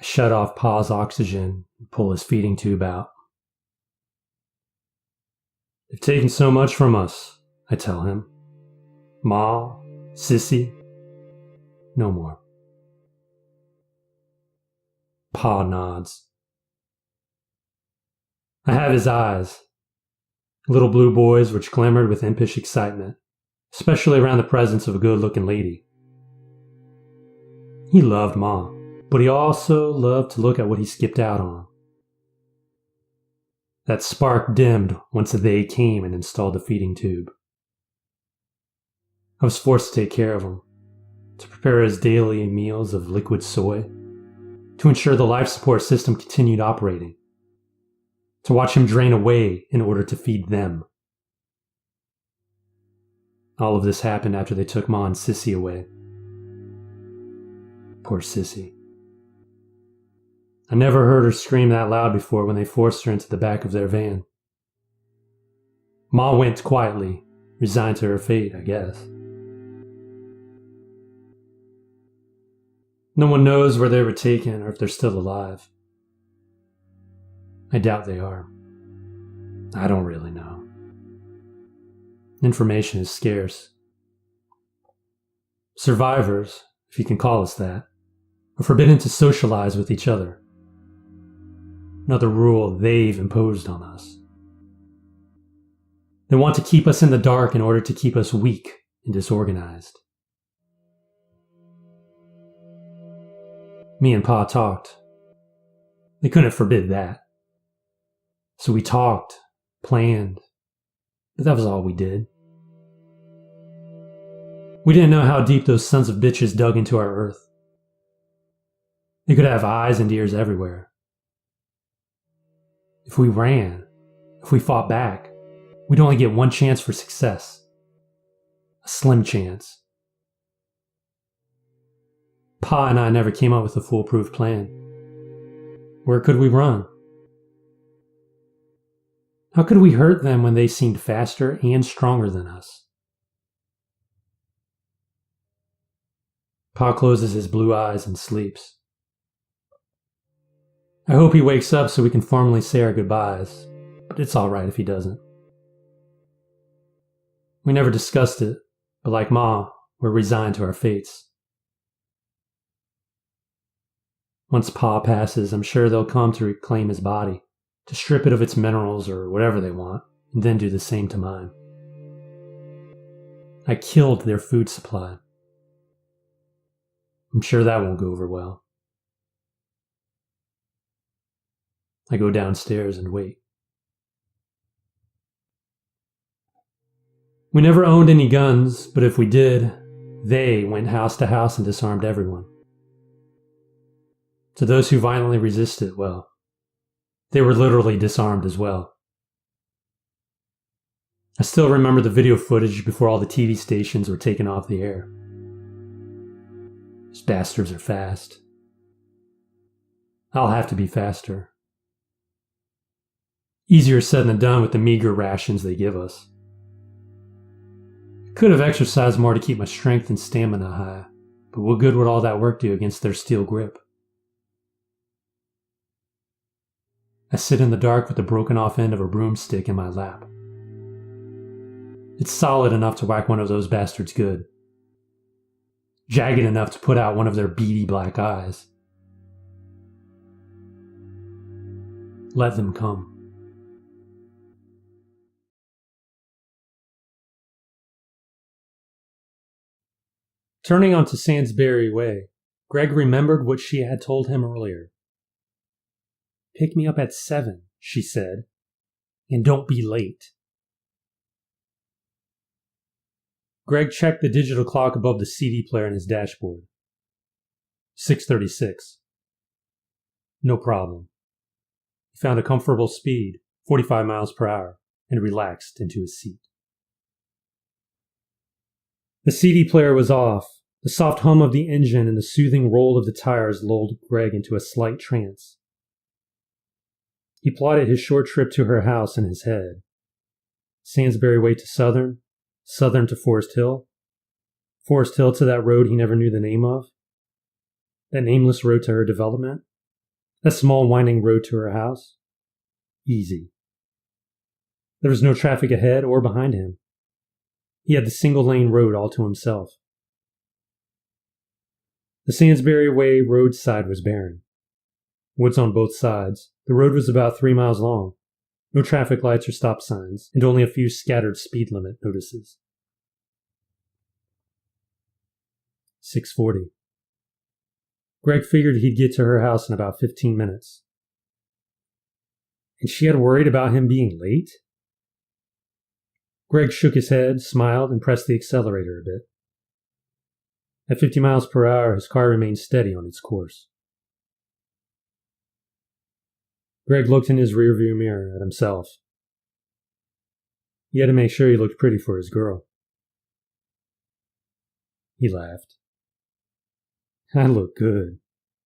I shut off Pa's oxygen and pull his feeding tube out. They've taken so much from us, I tell him. Ma, Sissy, no more. Pa nods. I have his eyes, little blue boys which glimmered with impish excitement, especially around the presence of a good-looking lady. He loved Ma, but he also loved to look at what he skipped out on. That spark dimmed once they came and installed the feeding tube. I was forced to take care of him, to prepare his daily meals of liquid soy, to ensure the life support system continued operating, to watch him drain away in order to feed them. All of this happened after they took Ma and Sissy away. Poor Sissy. I never heard her scream that loud before when they forced her into the back of their van. Ma went quietly, resigned to her fate, I guess. No one knows where they were taken or if they're still alive. I doubt they are. I don't really know. Information is scarce. Survivors, if you can call us that, are forbidden to socialize with each other. Another rule they've imposed on us. They want to keep us in the dark in order to keep us weak and disorganized. Me and Pa talked. They couldn't forbid that. So we talked, planned, but that was all we did. We didn't know how deep those sons of bitches dug into our earth. They could have eyes and ears everywhere. If we ran, if we fought back, we'd only get one chance for success. A slim chance. Pa and I never came up with a foolproof plan. Where could we run? How could we hurt them when they seemed faster and stronger than us? Pa closes his blue eyes and sleeps. I hope he wakes up so we can formally say our goodbyes, but it's alright if he doesn't. We never discussed it, but like Ma, we're resigned to our fates. Once Pa passes, I'm sure they'll come to reclaim his body, to strip it of its minerals or whatever they want, and then do the same to mine. I killed their food supply. I'm sure that won't go over well. I go downstairs and wait. We never owned any guns, but if we did, they went house to house and disarmed everyone. To those who violently resisted, well, they were literally disarmed as well. I still remember the video footage before all the TV stations were taken off the air. These bastards are fast. I'll have to be faster. Easier said than done with the meager rations they give us. I could have exercised more to keep my strength and stamina high, but what good would all that work do against their steel grip? I sit in the dark with the broken off end of a broomstick in my lap. It's solid enough to whack one of those bastards good. Jagged enough to put out one of their beady black eyes. Let them come. Turning onto Sandsbury Way, Greg remembered what she had told him earlier. "Pick me up at 7, she said, "and don't be late." Greg checked the digital clock above the CD player in his dashboard. 6:36. No problem. He found a comfortable speed, 45 miles per hour, and relaxed into his seat. The CD player was off. The soft hum of the engine and the soothing roll of the tires lulled Greg into a slight trance. He plotted his short trip to her house in his head. Sandsbury Way to Southern, Southern to Forest Hill, Forest Hill to that road he never knew the name of, that nameless road to her development. That small winding road to her house? Easy. There was no traffic ahead or behind him. He had the single-lane road all to himself. The Sainsbury Way roadside was barren. Woods on both sides. The road was about 3 miles long. No traffic lights or stop signs, and only a few scattered speed limit notices. 6:40. Greg figured he'd get to her house in about 15 minutes. And she had worried about him being late? Greg shook his head, smiled, and pressed the accelerator a bit. At 50 miles per hour, his car remained steady on its course. Greg looked in his rearview mirror at himself. He had to make sure he looked pretty for his girl. He laughed. I look good,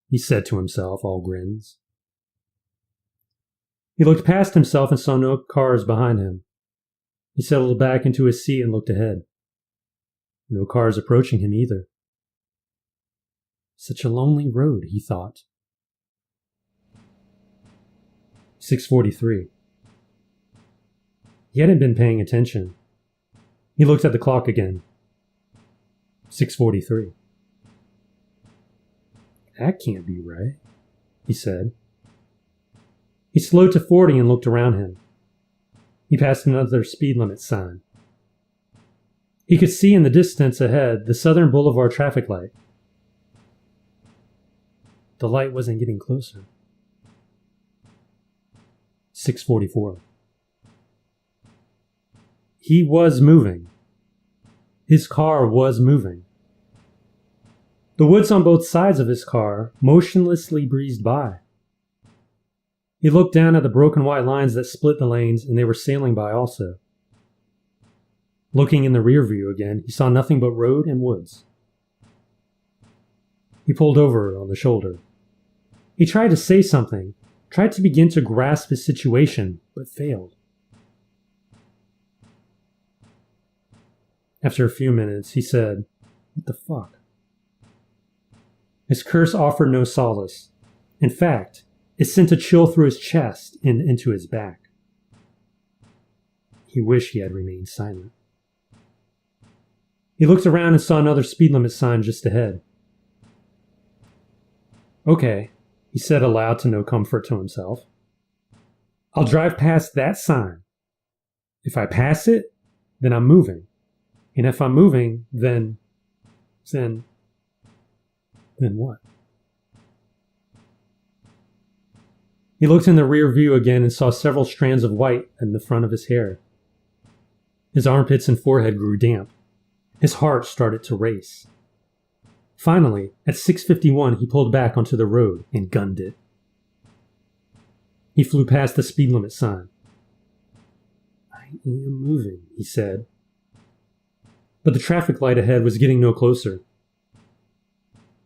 he said to himself, all grins. He looked past himself and saw no cars behind him. He settled back into his seat and looked ahead. No cars approaching him either. Such a lonely road, he thought. 6:43. He hadn't been paying attention. He looked at the clock again. 6:43. That can't be right, he said. He slowed to 40 and looked around him. He passed another speed limit sign. He could see in the distance ahead the Southern Boulevard traffic light. The light wasn't getting closer. 6:44. He was moving. His car was moving. The woods on both sides of his car motionlessly breezed by. He looked down at the broken white lines that split the lanes, and they were sailing by also. Looking in the rear view again, he saw nothing but road and woods. He pulled over on the shoulder. He tried to say something, tried to begin to grasp his situation, but failed. After a few minutes, he said, "What the fuck?" His curse offered no solace. In fact, it sent a chill through his chest and into his back. He wished he had remained silent. He looked around and saw another speed limit sign just ahead. Okay, he said aloud to no comfort to himself. I'll drive past that sign. If I pass it, then I'm moving. And if I'm moving, then what? He looked in the rear view again and saw several strands of white in the front of his hair. His armpits and forehead grew damp. His heart started to race. Finally, at 6:51, he pulled back onto the road and gunned it. He flew past the speed limit sign. I am moving, he said. But the traffic light ahead was getting no closer.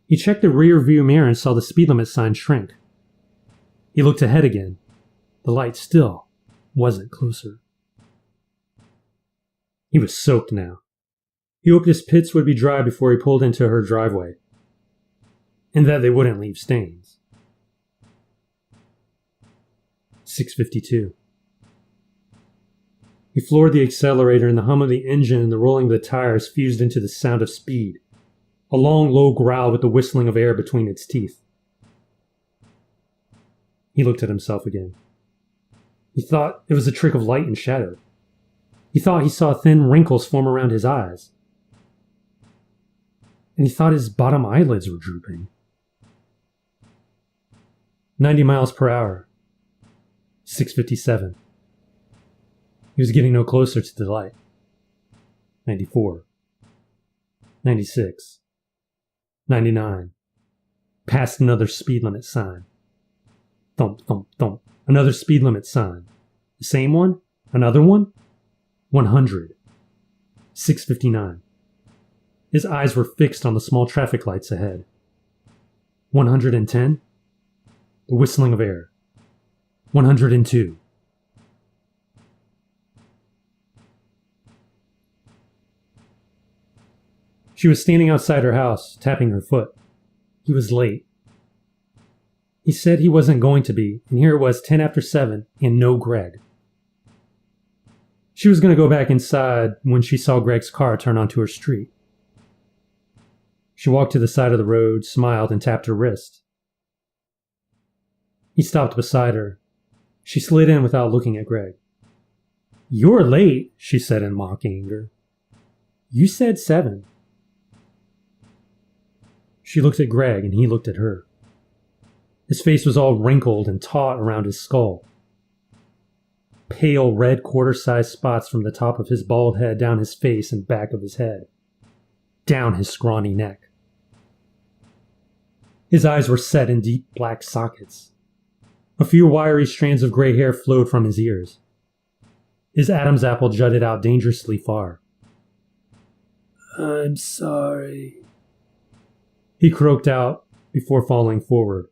He checked the rear view mirror and saw the speed limit sign shrink. He looked ahead again. The light still wasn't closer. He was soaked now. He hoped his pits would be dry before he pulled into her driveway, and that they wouldn't leave stains. 6:52. He floored the accelerator, and the hum of the engine and the rolling of the tires fused into the sound of speed, a long, low growl with the whistling of air between its teeth. He looked at himself again. He thought it was a trick of light and shadow. He thought he saw thin wrinkles form around his eyes. And he thought his bottom eyelids were drooping. 90 miles per hour. 6:57. He was getting no closer to the light. 94. 96. 99. Past another speed limit sign. Thump, thump, thump. Another speed limit sign. The same one? Another one? 100. 6:59. His eyes were fixed on the small traffic lights ahead. 110. The whistling of air. 102. She was standing outside her house, tapping her foot. He was late. He said he wasn't going to be, and here it was 10 after 7 and no Greg. She was going to go back inside when she saw Greg's car turn onto her street. She walked to the side of the road, smiled, and tapped her wrist. He stopped beside her. She slid in without looking at Greg. "You're late," she said in mock anger. "You said 7. She looked at Greg, and he looked at her. His face was all wrinkled and taut around his skull. Pale red quarter-sized spots from the top of his bald head down his face and back of his head, down his scrawny neck. His eyes were set in deep black sockets. A few wiry strands of gray hair flowed from his ears. His Adam's apple jutted out dangerously far. "I'm sorry," he croaked out before falling forward,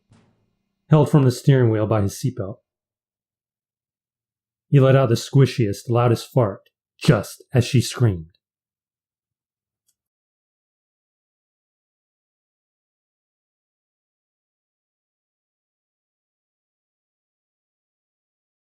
held from the steering wheel by his seatbelt. He let out the squishiest, loudest fart, just as she screamed.